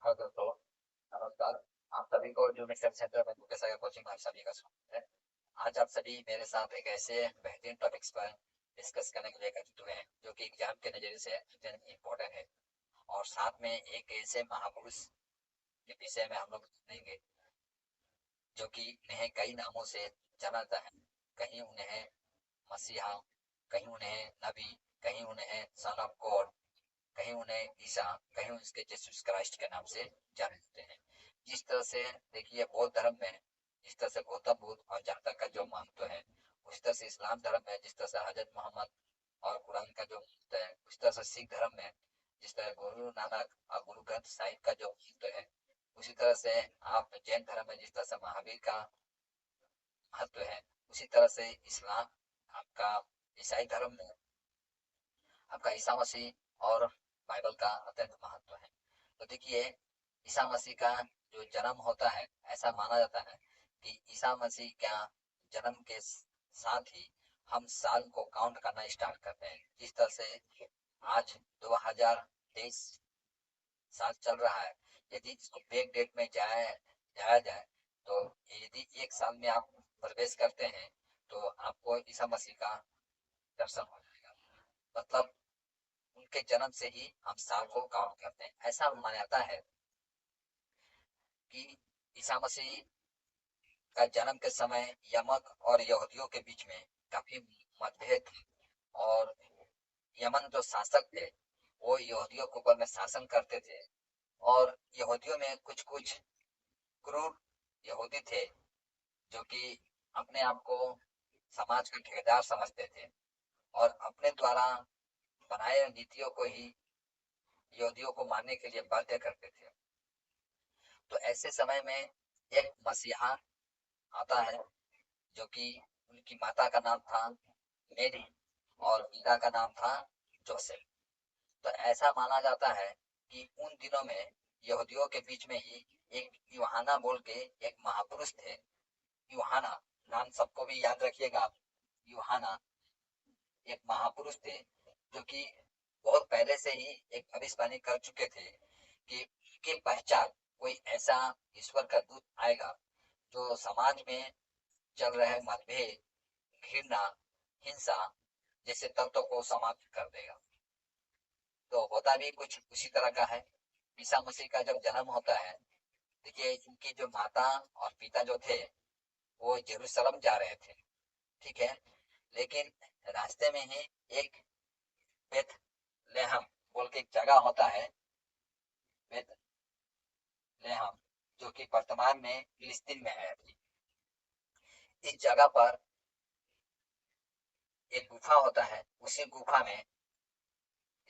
हाँ दोस्तों, नमस्कार। आप सभी को जो मिस्टर सेंटर में मुकेश अय्यर कोचिंग में आप सभी का स्वागत है। आज आप सभी मेरे साथ एक ऐसे बेहतरीन टॉपिक्स पर डिस्कस करने के लिए एकत्रित हुए हैं जो कि एग्जाम के नजरिए से अत्यंत इम्पोर्टेंट है। और साथ में एक ऐसे महापुरुष के विषय में हम लोग जानेंगे जो कि इन्हें कई नामों से जाना जाता है। कहीं उन्हें मसीहा, कहीं उन्हें नबी, कहीं उन्हें सन ऑफ गॉड, कहीं उन्हें ईसा, कहीं उसके जीसस क्राइस्ट के नाम से जाने जाते हैं। जिस तरह से देखिए बौद्ध धर्म में जिस तरह से गौतम बुद्ध और जातक का जो महत्व है, उस तरह से इस्लाम धर्म में जिस तरह से हजरत मोहम्मद और कुरान का जो महत्व है, उस तरह से सिख धर्म में जिस तरह गुरु नानक और गुरु ग्रंथ साहिब का जो महत्व है, उसी तरह से आप जैन धर्म में जिस तरह से महावीर का महत्व है, उसी तरह से इस्लाम आपका ईसाई धर्म में आपका ईसा मसीह और बाइबल का अत्यंत महत्व है। तो देखिए, ईसा मसीह का जो जन्म होता है, ऐसा माना जाता है कि ईसा मसीह का जन्म के साथ ही हम साल को काउंट करना स्टार्ट करते हैं। जिस तरह से आज 2023 साल चल रहा है, यदि इसको बैक डेट में जाया जाया जाए तो यदि एक साल में आप प्रवेश करते हैं तो आपको ईसा मसीह का दर्शन हो जाएगा। मतलब उनके जन्म से ही हम साल को काउंट करते हैं। ऐसा माना जाता है कि ईसा मसीह का जन्म के समय यमक और यहूदियों के बीच में काफी मतभेद थे। और यमन जो शासक थे, वो यहूदियों के ऊपर में शासन करते थे। और यहूदियों में कुछ कुछ क्रूर यहूदी थे जो कि अपने आप को समाज का ठेकेदार समझते थे और अपने द्वारा बनाए नीतियों को ही यहूदियों को मानने के लिए बाध्य करते थे। तो ऐसे समय में एक मसीहा आता है जो कि उनकी माता का नाम था मेरी और पिता का नाम था जोसेफ। तो ऐसा माना जाता है कि उन दिनों में यहूदियों के बीच में ही एक यूहन्ना बोल के एक महापुरुष थे। यूहन्ना नाम सबको भी याद रखिएगा आप। यूहन्ना एक महापुरुष थे जो कि बहुत पहले से ही एक भविष्यवाणी कर चुके थे कि उनके पश्चात कोई ऐसा ईश्वर का दूत आएगा जो समाज में चल रहे मतभेद, घृणा, हिंसा जैसे तत्वों को समाप्त कर देगा। तो होता भी कुछ उसी तरह का है। ईसा मसीह का जब जन्म होता है, देखिए इनकी जो माता और पिता जो थे वो यरूशलेम जा रहे थे, ठीक है। लेकिन रास्ते में ही एक बेथलेहम बोल के एक जगह होता है, बेथलेहम, जो कि वर्तमान में फिलिस्तीन में है। इस जगह पर एक गुफा होता है। उसी गुफा में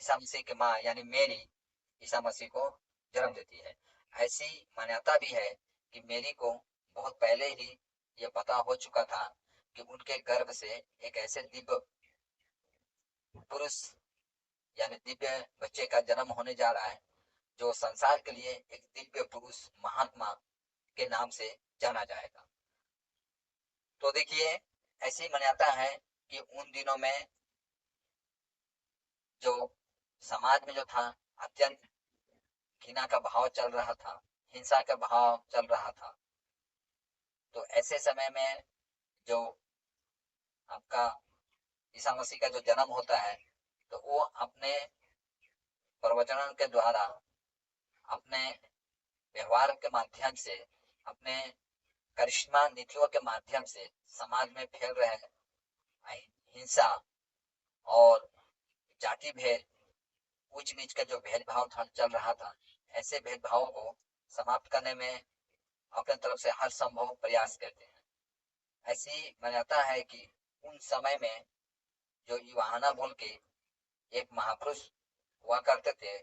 ईसा मसीह की माँ यानी मेरी ईसा मसीह को जन्म देती है। ऐसी मान्यता भी है कि मेरी को बहुत पहले ही ये पता हो चुका था कि उनके गर्भ से एक ऐसे दिव्य पुरुष यानी दिव्य बच्चे का जन्म होने जा रहा है जो संसार के लिए एक दिव्य पुरुष महात्मा के नाम से जाना जाएगा। तो देखिए, ऐसी मान्यता है कि उन दिनों में जो समाज में जो था अत्यंत घृणा का भाव चल रहा था, हिंसा का भाव चल रहा था। तो ऐसे समय में जो आपका ईसा मसीह का जो जन्म होता है, तो वो अपने प्रवचनों के द्वारा, अपने व्यवहार के माध्यम से, अपने करिश्मा नीतियों के माध्यम से समाज में फैल रहे हिंसा और जाति भेद, ऊंच नीच का जो भेदभाव था चल रहा था, ऐसे भेदभावों को समाप्त करने में अपने तरफ से हर संभव प्रयास करते हैं। ऐसी मान्यता है कि उन समय में जो यूहन्ना बोल के एक महापुरुष हुआ करते थे,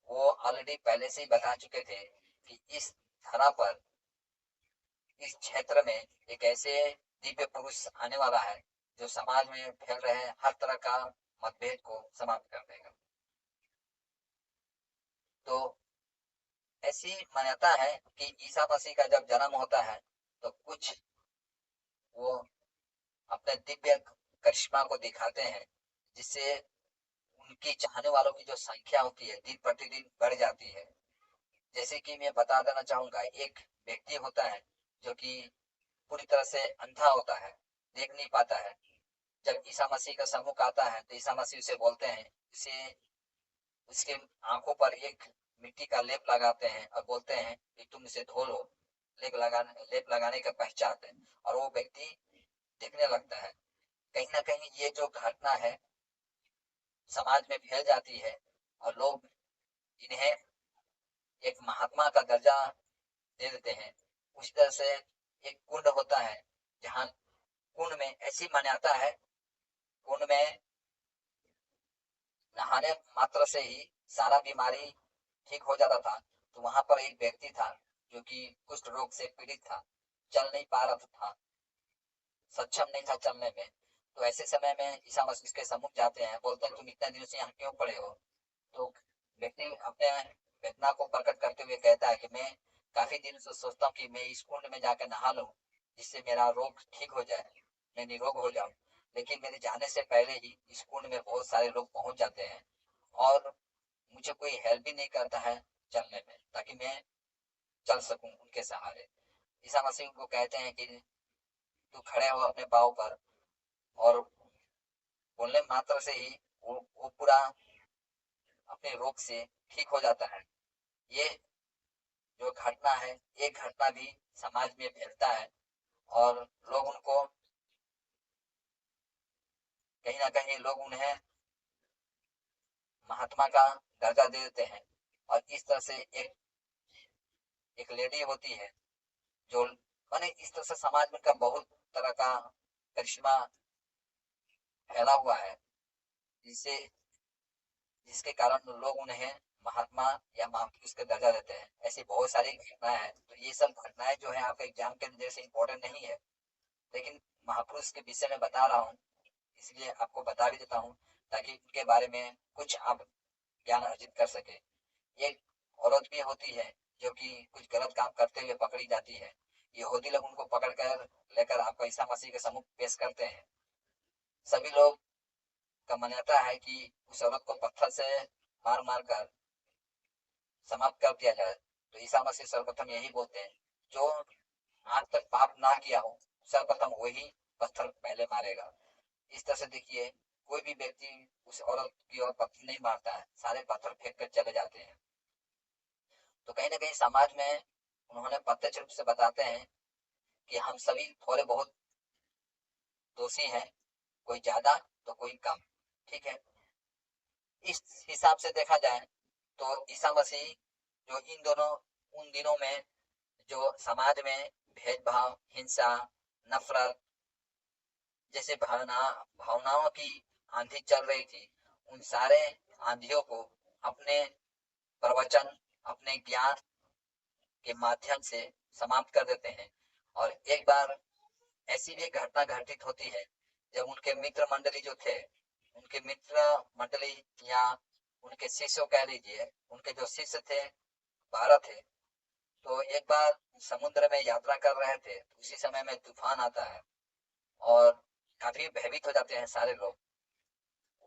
वो ऑलरेडी पहले से ही बता चुके थे कि इस धरा पर, इस क्षेत्र में एक ऐसे दिव्य पुरुष आने वाला है जो समाज में फैल रहे हर तरह का मतभेद को समाप्त कर देगा। तो ऐसी मान्यता है कि ईसा मसीह का जब जन्म होता है तो कुछ वो अपने दिव्य करिश्मा को दिखाते हैं, जिससे उनकी चाहने वालों की जो संख्या होती है दिन प्रतिदिन बढ़ जाती है। जैसे कि मैं बता देना चाहूंगा, एक व्यक्ति होता है जो कि पूरी तरह से अंधा होता है, देख नहीं पाता है। जब ईसा मसीह का सम्मुख आता है तो ईसा मसीह उसे बोलते हैं, उसे उसके आंखों पर एक मिट्टी का लेप लगाते हैं और बोलते हैं कि तुम इसे धो लो। लेप लगाने का पश्चात है और वो व्यक्ति देखने लगता है। कहीं ना कहीं ये जो घटना है समाज में फैल जाती है और लोग इन्हें एक महात्मा का दर्जा दे देते हैं। उस तरह से एक कुंड होता है जहाँ कुंड में ऐसी मान्यता है, कुंड में नहाने मात्र से ही सारा बीमारी ठीक हो जाता था। तो वहां पर एक व्यक्ति था जो कि कुष्ठ रोग से पीड़ित था, चल नहीं पा रहा था, सक्षम नहीं था चलने में। तो ऐसे समय में ईसा मसीह के सम्मुख जाते हैं, बोलते हैं तुम इतने दिनों से यहाँ क्यों पड़े हो। तो व्यक्ति अपने वेदना को प्रकट करते हुए कहता है कि मैं काफी दिन से सोचता हूँ कि मैं इस कुंड में जाकर नहा लूं, जिससे मेरा रोग ठीक हो जाए, मैं निरोग हो जाऊं। लेकिन मेरे जाने से पहले ही इस कुंड में बहुत सारे लोग पहुंच जाते हैं और मुझे कोई हेल्प भी नहीं करता है चलने में, ताकि मैं चल सकूं उनके सहारे। ईसा मसीह उनको कहते हैं कि तू खड़े हो अपने पाँव पर, और बोलने मात्र से ही वो पूरा अपने रोग से ठीक हो जाता है। ये जो घटना है, एक घटना भी समाज में फैलता है और लोग उनको कहीं ना कहीं लोग उन्हें महात्मा का दर्जा दे देते हैं। और इस तरह से एक लेडी होती है जो माने इस तरह से समाज में का बहुत तरह का करिश्मा फैला हुआ है, जिससे जिसके कारण लोग उन्हें महात्मा या महापुरुष का दर्जा देते हैं। ऐसी बहुत सारी घटनाएं हैं। तो ये सब घटनाएं जो है आपके एग्जाम के नजर से इम्पोर्टेंट नहीं है, लेकिन महापुरुष के विषय में बता रहा हूँ, इसलिए आपको बता भी देता हूँ ताकि उनके बारे में कुछ आप ज्ञान अर्जित कर सके। एक औरत भी होती है जो कि कुछ गलत काम करते हुए पकड़ी जाती है। यहूदी लोग उनको पकड़कर लेकर आपको ईसा मसीह के सम्मुख पेश करते हैं। सभी लोग का मान्यता है कि उस औरत को पत्थर से मार मार कर समाप्त कर दिया जाए। तो ईसा मसीह सर्वप्रथम यही बोलते हैं, जो आज तक पाप ना किया हो सर्वप्रथम वही पत्थर पहले मारेगा। इस तरह से देखिए, कोई भी व्यक्ति उस औरत की ओर पत्थर नहीं मारता है, सारे पत्थर फेंक कर चले जाते हैं। तो कहीं ना कहीं समाज में उन्होंने प्रत्यक्ष रूप से बताते हैं कि हम सभी थोड़े बहुत दोषी हैं, कोई ज्यादा तो कोई कम। ठीक है, इस हिसाब से देखा जाए तो ईसा मसीह जो इन दोनों उन दिनों में जो समाज में भेदभाव, हिंसा, नफरत जैसे भावनाओं की आंधी चल रही थी, उन सारे आंधियों को अपने प्रवचन, अपने ज्ञान के माध्यम से समाप्त कर देते हैं। और एक बार ऐसी भी घटना घटित होती है जब उनके मित्र मंडली जो थे, उनके मित्र मंडली या उनके शिष्य कह लीजिए, उनके जो शिष्य थे 12 थे। तो एक बार समुद्र में यात्रा कर रहे थे, उसी समय में तूफान आता है और काफी भयभीत हो जाते हैं सारे लोग।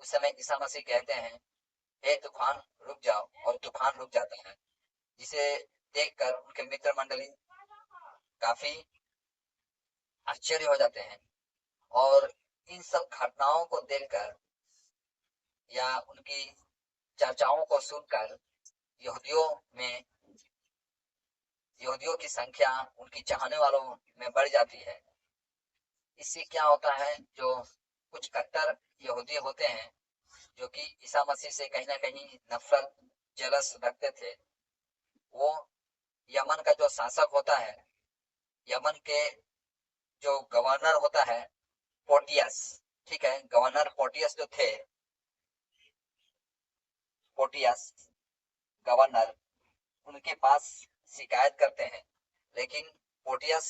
उस समय ईसा मसीह कहते हैं, हे तूफान रुक जाओ, और तूफान रुक जाता है, जिसे देखकर उनके मित्र मंडली काफी आश्चर्य हो जाते हैं। और इन सब घटनाओं को देखकर या उनकी चर्चाओं को सुनकर यहूदियों में यहूदियों की संख्या उनकी चाहने वालों में बढ़ जाती है। इससे क्या होता है, जो कुछ कट्टर यहूदी होते हैं जो कि ईसा मसीह से कहीं ना कहीं नफरत, जलस रखते थे, वो यमन का जो शासक होता है, यमन के जो गवर्नर होता है पोटियस, ठीक है, गवर्नर पोटियस जो थे, पोटियस गवर्नर, उनके पास शिकायत करते हैं। लेकिन पोटियस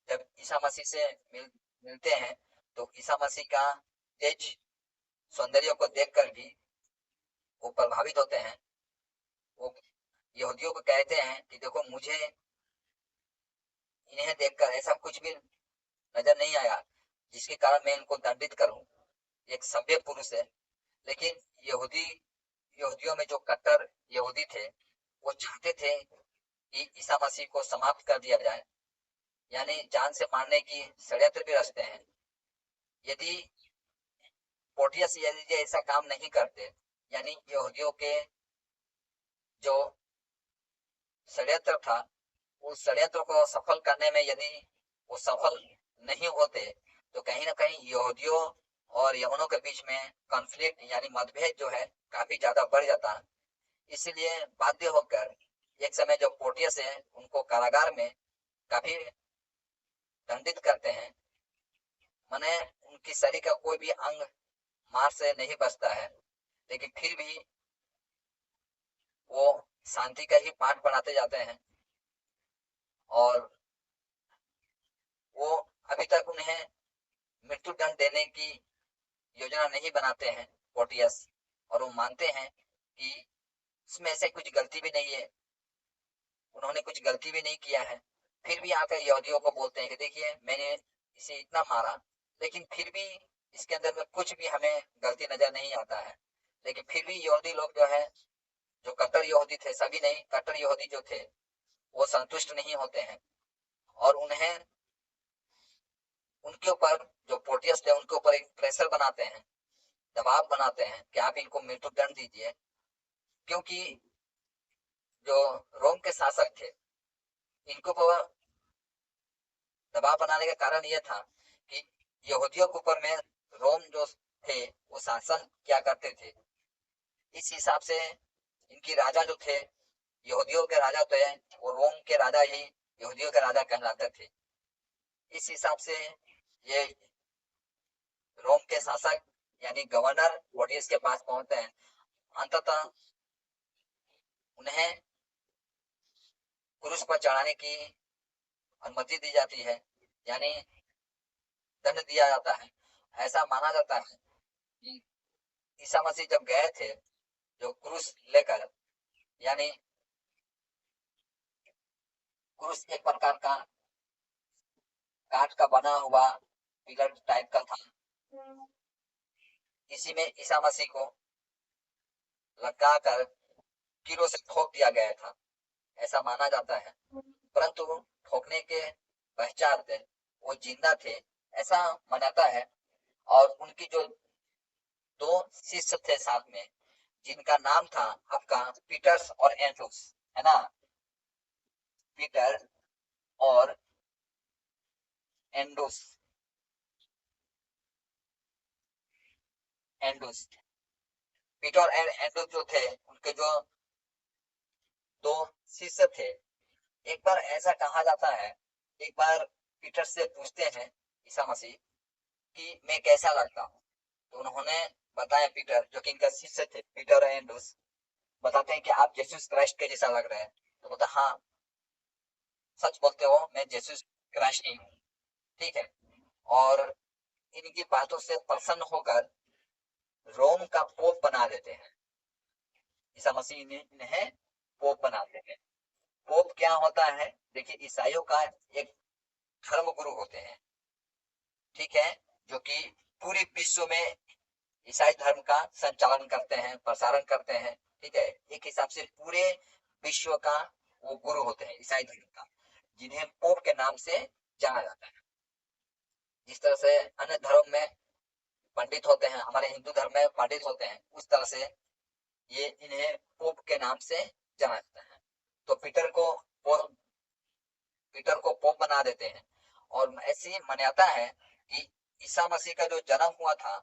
जब ईसा मसीह से मिलते हैं तो ईसा मसीह का तेज सौंदर्य को देखकर भी वो प्रभावित होते हैं। वो यहूदियों को कहते हैं कि देखो, मुझे इन्हें देखकर ऐसा कुछ भी नजर नहीं आया जिसके कारण मैं इनको दंडित करूं, एक सभ्य पुरुष है। लेकिन यहूदियों में जो कट्टर यहूदी थे, वो चाहते थे कि ईसा मसीह को समाप्त कर दिया जाए, यानी जान से मारने की षड्यंत्र भी रचते हैं। यदि पोर्टियस यदि ऐसा काम नहीं करते, यानी यहूदियों के जो षड्यंत्र था, उस षड्यंत्र को सफल करने में यदि वो सफल नहीं होते, तो कहीं ना कहीं यहूदियों और यमनों के बीच में कॉन्फ्लिक्ट यानी मतभेद जो है काफी ज्यादा बढ़ जाता। इसलिए बाध्य होकर एक समय जो पोर्टियस है उनको कारागार में काफी दंडित करते हैं। माने उनकी शरीर का कोई भी अंग मार से नहीं बचता है, लेकिन फिर भी वो शांति का ही पाठ पढ़ाते जाते हैं। और वो अभी तक उन्हें मृत्यु दंड देने की योजना नहीं बनाते हैं पोर्टियस, और वो मानते हैं कि इसमें ऐसे कुछ गलती भी नहीं है, उन्होंने कुछ गलती भी नहीं किया है। फिर भी आकर यहूदियों को बोलते हैं कि देखिए मैंने इसे इतना मारा, लेकिन फिर भी इसके अंदर में कुछ भी हमें गलती नजर नहीं आता है। लेकिन फिर भी यहूदी लोग जो है, जो कट्टर यहूदी थे, सभी नहीं, कट्टर यहूदी जो थे वो संतुष्ट नहीं होते हैं, और उन्हें उनके ऊपर जो पोर्टियस थे उनके ऊपर एक प्रेशर बनाते हैं, दबाव बनाते हैं कि आप इनको मृत्यु दंड दीजिए। क्योंकि जो रोम के शासक थे, इनको दबाव बनाने का कारण यह था कि यहूदियों के ऊपर में रोम जो थे वो शासन क्या करते थे। इस हिसाब से इनकी राजा जो थे, यहूदियों के राजा तो है, वो रोम के राजा ही यहूदियों के राजा कहलाते थे। इस हिसाब से ये रोम के शासक यानी गवर्नर पोर्टियस के पास पहुंचते हैं। अंततः उन्हें क्रूस पर चढ़ाने की अनुमति दी जाती है, यानी दंड दिया जाता है। ऐसा माना जाता है कि ईसा मसीह जब गए थे जो क्रूस लेकर, यानी क्रूस एक प्रकार का काठ का बना हुआ पिलर टाइप का था, इसी में ईसा मसीह को लगाकर कीलों से ठोक दिया गया था, ऐसा माना जाता है। परंतु ठोकने के पश्चात वो जिंदा थे, ऐसा मानता है। और उनकी जो दो शिष्य थे साथ में, जिनका नाम था आपका पीटर्स और एंड्रूस, है ना, पीटर और एंड्रूस, एंड्रूस, पीटर और एंड्रूस जो थे, उनके जो दो शिष्य थे। एक बार ऐसा कहा जाता है, एक बार पीटर से पूछते हैं ईसा मसीह कि मैं कैसा लगता हूँ, तो उन्होंने बताया, पीटर जो कि इनका शिष्य थे, पीटर और एंड्रूस बताते हैं कि आप यीशु क्राइस्ट के जैसा लग रहे हैं। तो बोलता हाँ सच बोलते हो, मैं यीशु क्राइस्ट ही हूँ, ठीक है। और इनकी बातों से प्रसन्न होकर रोम का पोप बना देते हैं। ईसा मसीह इन्हें पोप बनाते हैं। पोप क्या होता है, देखिए ईसाइयों का एक धर्म गुरु होते हैं, ठीक है, जो कि पूरे विश्व में ईसाई धर्म का संचालन करते हैं, प्रसारण करते हैं, ठीक है। एक हिसाब से पूरे विश्व का वो गुरु होते हैं ईसाई धर्म का, जिन्हें पोप के नाम से जाना जाता है। जिस तरह से अन्य धर्म में पंडित होते हैं, हमारे हिंदू धर्म में पंडित होते हैं, उस तरह से ये इन्हें पोप के नाम से जाना जाता है। तो पीटर को पोप बना देते हैं। और ऐसी मान्यता है कि ईसा मसीह का जो जन्म हुआ था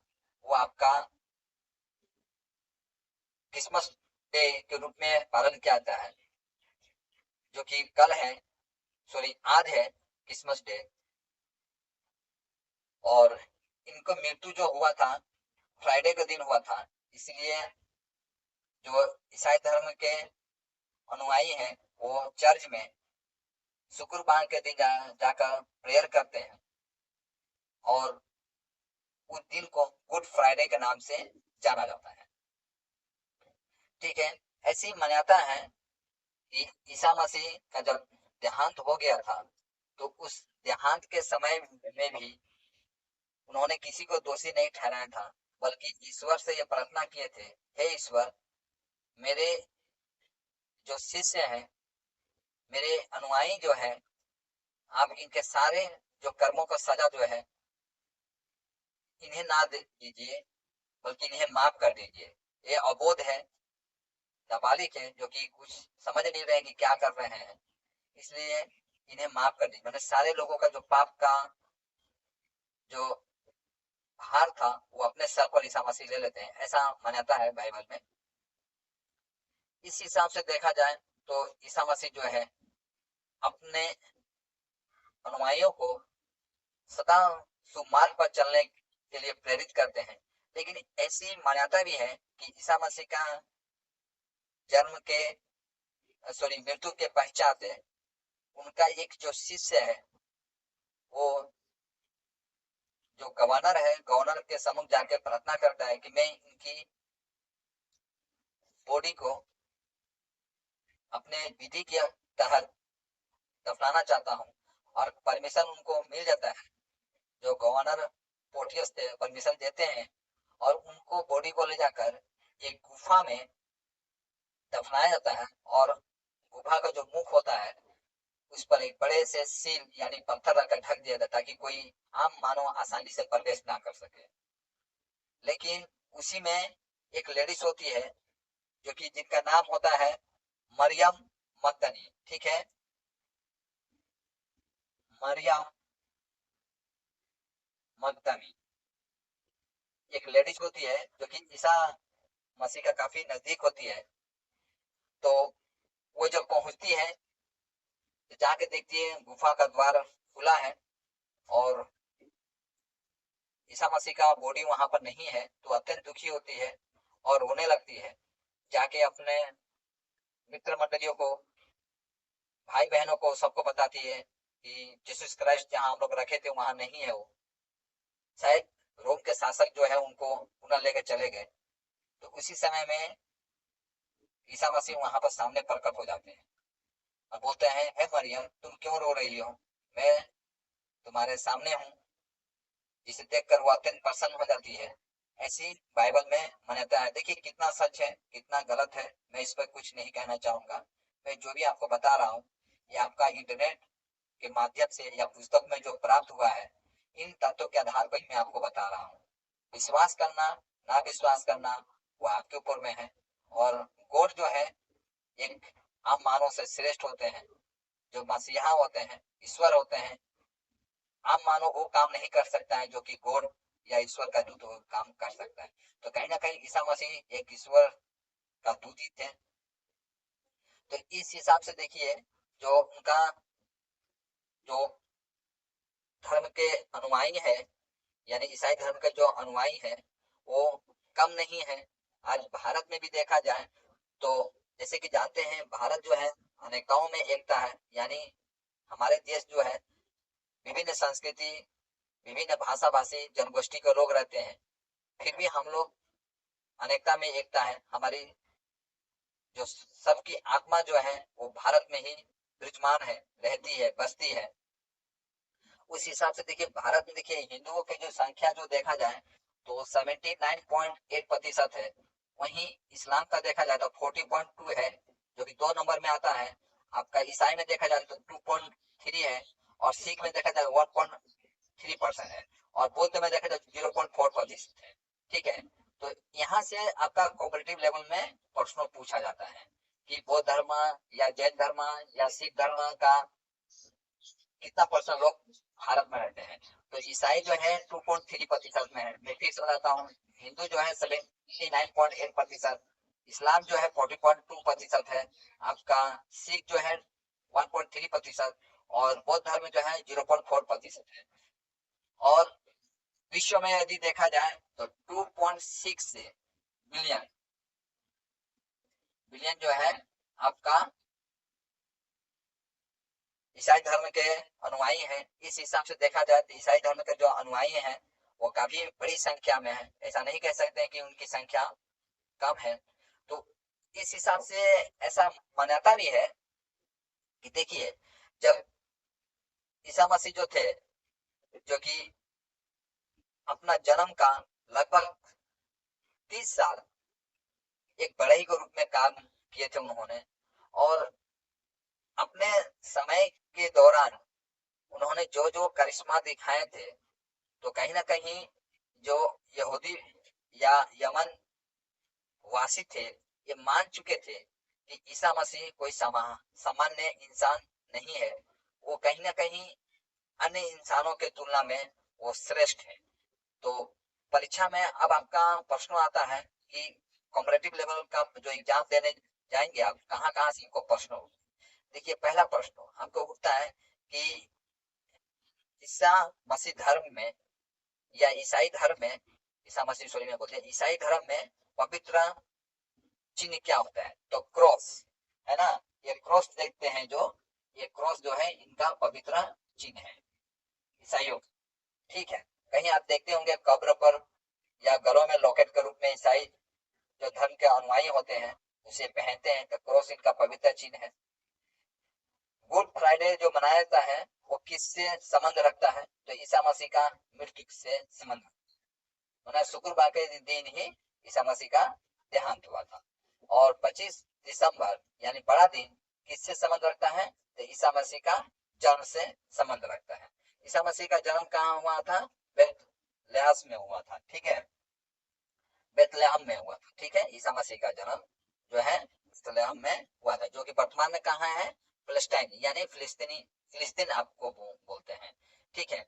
वो आपका क्रिसमस डे के रूप में पालन किया जाता है, जो कि कल है, सॉरी आज है क्रिसमस डे। और इनको मृत्यु जो हुआ था फ्राइडे के दिन हुआ था, इसलिए जो ईसाई धर्म के अनुयायी हैं वो चर्च में शुक्रवार के दिन जाकर प्रेयर करते हैं, और उस दिन को गुड फ्राइडे के नाम से जाना जाता है, ठीक है। ऐसी मान्यता है कि ईसा मसीह का जब देहांत हो गया था, तो उस देहांत के समय में भी उन्होंने किसी को दोषी नहीं ठहराया था, बल्कि ईश्वर से ये प्रार्थना किए थे, हे ईश्वर, मेरे जो शिष्य हैं, मेरे अनुयायी जो है, आप इनके सारे जो कर्मों का सजा जो है, इन्हें ना दीजिए, बल्कि इन्हें माफ कर दीजिए। ये अबोध है, नाबालिग है, जो कि कुछ समझ नहीं रहे कि क्या कर रहे हैं, इसलिए इन्हें माफ कर दीजिए। मैंने सारे लोगों का जो पाप का जो भार था वो अपने सर पर ईसा मसीह ले लेते हैं, ऐसा मान्यता है बाइबल में। इस हिसाब से देखा जाए तो ईसा मसीह जो है अपने अनुयायियों को सदा सुमार्ग पर चलने के लिए प्रेरित करते हैं। लेकिन ऐसी मान्यता भी है कि ईसा मसीह का जन्म के मृत्यु के पश्चात उनका एक जो शिष्य है, वो जो गवर्नर है, गवर्नर के सम्मुख जाकर प्रार्थना करता है कि मैं इनकी बॉडी को अपने विधि के तहत दफनाना चाहता हूँ, और परमिशन उनको मिल जाता है। जो गवर्नर पोर्टियस थे परमिशन देते हैं, और उनको बॉडी को ले जाकर एक गुफा में दफनाया जाता है, और गुफा का जो मुख होता है उस पर एक बड़े से सील यानी पत्थर रखकर ढक दिया जाता, ताकि कोई आम मानव आसानी से प्रवेश ना कर सके। लेकिन उसी में एक लेडीज होती है, जो कि जिनका नाम होता है मरियम मगदली, ठीक है, मरियम मगदली एक लेडीज होती है, जो कि ईसा मसीह का काफी नजदीक होती है। तो वो जब पहुंचती है तो जाके देखती है गुफा का द्वार खुला है, और ईसा मसीह का बॉडी वहां पर नहीं है, तो अत्यंत दुखी होती है और रोने लगती है। जाके अपने मित्र मंडलियों को, भाई बहनों को, सबको बताती है कि जीसस क्राइस्ट जहां हम लोग रखे थे वहां नहीं है, वो शायद रोम के शासक जो है उनको पुनः लेकर चले गए। तो उसी समय में ईसा मसीह वहां पर सामने प्रकट हो जाते हैं और बोलते हैं, हे मरियम, तुम क्यों रो रही हो, मैं तुम्हारे सामने हूँ। जिसे देखकर वो अत्यंत प्रसन्न हो जाती है। ऐसी बाइबल में मान्यता है। देखिए कितना सच है, कितना गलत है, मैं इस पर कुछ नहीं कहना चाहूंगा। मैं जो भी आपको बता रहा हूँ, ये आपका इंटरनेट के माध्यम से या पुस्तक में जो प्राप्त हुआ है, इन तथ्यों के आधार पर मैं आपको बता रहा हूँ। विश्वास करना, ना विश्वास करना, वो आपके ऊपर में है। और गॉड जो है एक आम मानव से श्रेष्ठ होते हैं। जो मसीहा होते हैं, ईश्वर होते हैं, आम मानव वो काम नहीं कर सकता है जो कि गॉड या ईश्वर का दूत काम कर सकता है। तो कहीं ना कहीं ईसा मसीह एक ईश्वर का दूत ही थे। तो इस हिसाब से देखिए, जो उनका जो धर्म के अनुयायी है, यानी ईसाई धर्म के जो अनुयायी है, वो कम नहीं है। आज भारत में भी देखा जाए तो जैसे कि जानते हैं, भारत जो है अनेकताओं में एकता है। यानी हमारे देश जो है विभिन्न संस्कृति, विभिन्न भाषा भाषी जनगोष्ठी के लोग रहते हैं, फिर भी हम लोग अनेकता में एकता है। हमारी जो सबकी आत्मा जो है वो भारत में ही विराजमान है, रहती है, बसती है। उस हिसाब से देखिए, भारत में देखिए हिंदुओं की जो संख्या जो देखा जाए तो 79.8% है। वहीं इस्लाम का देखा जाए तो 40.2 है, जो कि 2 नंबर में आता है। आपका ईसाई में देखा जाए तो 2.3 है, और सिख में देखा जाए 1.3% है, और बौद्ध में देखा जाए 0.4% है। ठीक है, तो यहाँ से आपका कॉपरेटिव लेवल में प्रश्न पूछा जाता है कि बौद्ध धर्म या जैन धर्म या सिख धर्म का कितना परसेंट लोग भारत में रहते हैं। तो ईसाई जो है 2.3% में है। मैं फिर से बताता हूँ, हिंदू जो है 79.8%, इस्लाम जो है 40.2% है, आपका सिख जो है 1.3%, और बौद्ध धर्म जो है 0.4% है। और विश्व में यदि देखा जाए तो 2.6 बिलियन बिलियन जो है आपका ईसाई धर्म के अनुयायी हैं। इस हिसाब से देखा जाए तो ईसाई धर्म के जो अनुयायी हैं वो काफी बड़ी संख्या में है। ऐसा नहीं कह सकते कि उनकी संख्या कम है। तो इस हिसाब से ऐसा मान्यता भी है कि देखिए, जब ईसा मसीह जो थे, जो कि अपना जन्म का लगभग 30 साल एक बड़े ही के रूप में काम किए थे उन्होंने, और अपने समय के दौरान उन्होंने जो जो करिश्मा दिखाए थे, तो कहीं ना कहीं जो यहूदी या यमन वासी थे, ये मान चुके थे कि ईसा मसीह कोई सामान्य इंसान नहीं है, वो कहीं ना कहीं अन्य इंसानों के तुलना में वो श्रेष्ठ है। तो परीक्षा में अब आपका प्रश्न आता है कि कॉम्परेटिव लेवल का जो एग्जाम देने जाएंगे आप, कहाँ कहाँ से इनको प्रश्न हो। देखिए, पहला प्रश्न हमको उठता है कि ईसा मसीह धर्म में या ईसाई धर्म में, ईसा मसीह सॉरी में बोलते हैं, ईसाई धर्म में पवित्र चिन्ह क्या होता है? तो क्रॉस है ना, ये क्रॉस देखते हैं, जो ये क्रॉस जो है इनका पवित्र चिन्ह है ईसाइयों। ठीक है, कहीं आप देखते होंगे कब्र पर या गलों में लॉकेट के रूप में ईसाई जो धर्म के अनुयायी होते हैं उसे पहनते हैं, तो क्रॉस इनका पवित्र चिन्ह है। गुड फ्राइडे जो मनाया जाता है वो किससे संबंध रखता है? तो ईसा मसीह का मृत्यु से संबंध, उन्हें शुक्रवार के दिन ही ईसा मसीह का देहांत हुआ था। और 25 दिसंबर यानी बड़ा दिन किससे संबंध रखता है? तो ईसा मसीह का जन्म से संबंध रखता है। ईसा मसीह का जन्म कहाँ हुआ था? बेथलेहम में हुआ था। ठीक है, बेथलेहम में हुआ था। ठीक है, ईसा मसीह का जन्म जो है बेथलेहम में हुआ था, जो कि वर्तमान में कहाँ है? फिलिस्तीन यानी फिलिस्तीन आपको बोलते हैं। ठीक है,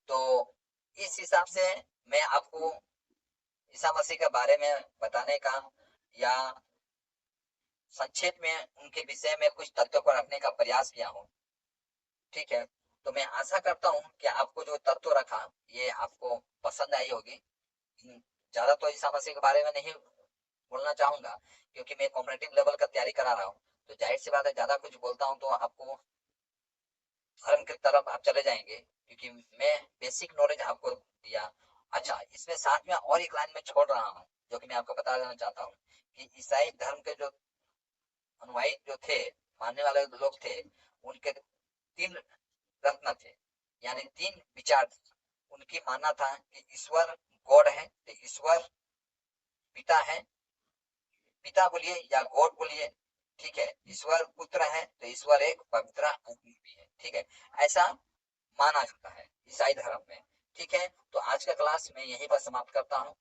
तो इस हिसाब से मैं आपको ईसा मसीह के बारे में बताने का या संक्षेप में उनके विषय में कुछ तथ्यों को रखने का प्रयास किया हूँ। ठीक है, तो मैं आशा करता हूँ कि आपको जो तथ्य रखा ये आपको पसंद आई होगी। ज्यादा तो ईसा मसीह के बारे में नहीं बोलना चाहूंगा, क्योंकि मैं कॉम्पिटिटिव लेवल का तैयारी करा रहा हूँ, तो जाहिर सी बात है ज्यादा कुछ बोलता हूँ तो आपको धर्म की तरफ आप चले जाएंगे, क्योंकि मैं बेसिक नॉलेज आपको दिया। अच्छा, इसमें साथ में और एक लाइन में छोड़ रहा हूँ जो कि मैं आपको बता देना चाहता हूँ कि ईसाई धर्म के जो अनुयायी जो थे, मानने वाले लोग थे, उनके 3 रत्न थे, यानी 3 विचार थे। उनकी मानना था कि ईश्वर गॉड है, तो ईश्वर पिता है, पिता बोलिए या गॉड बोलिए। ठीक है, ईश्वर पुत्र है, तो ईश्वर एक पवित्र आत्मा भी है। ठीक है, ऐसा माना जाता है ईसाई धर्म में। ठीक है, तो आज का क्लास मैं यहीं पर समाप्त करता हूँ।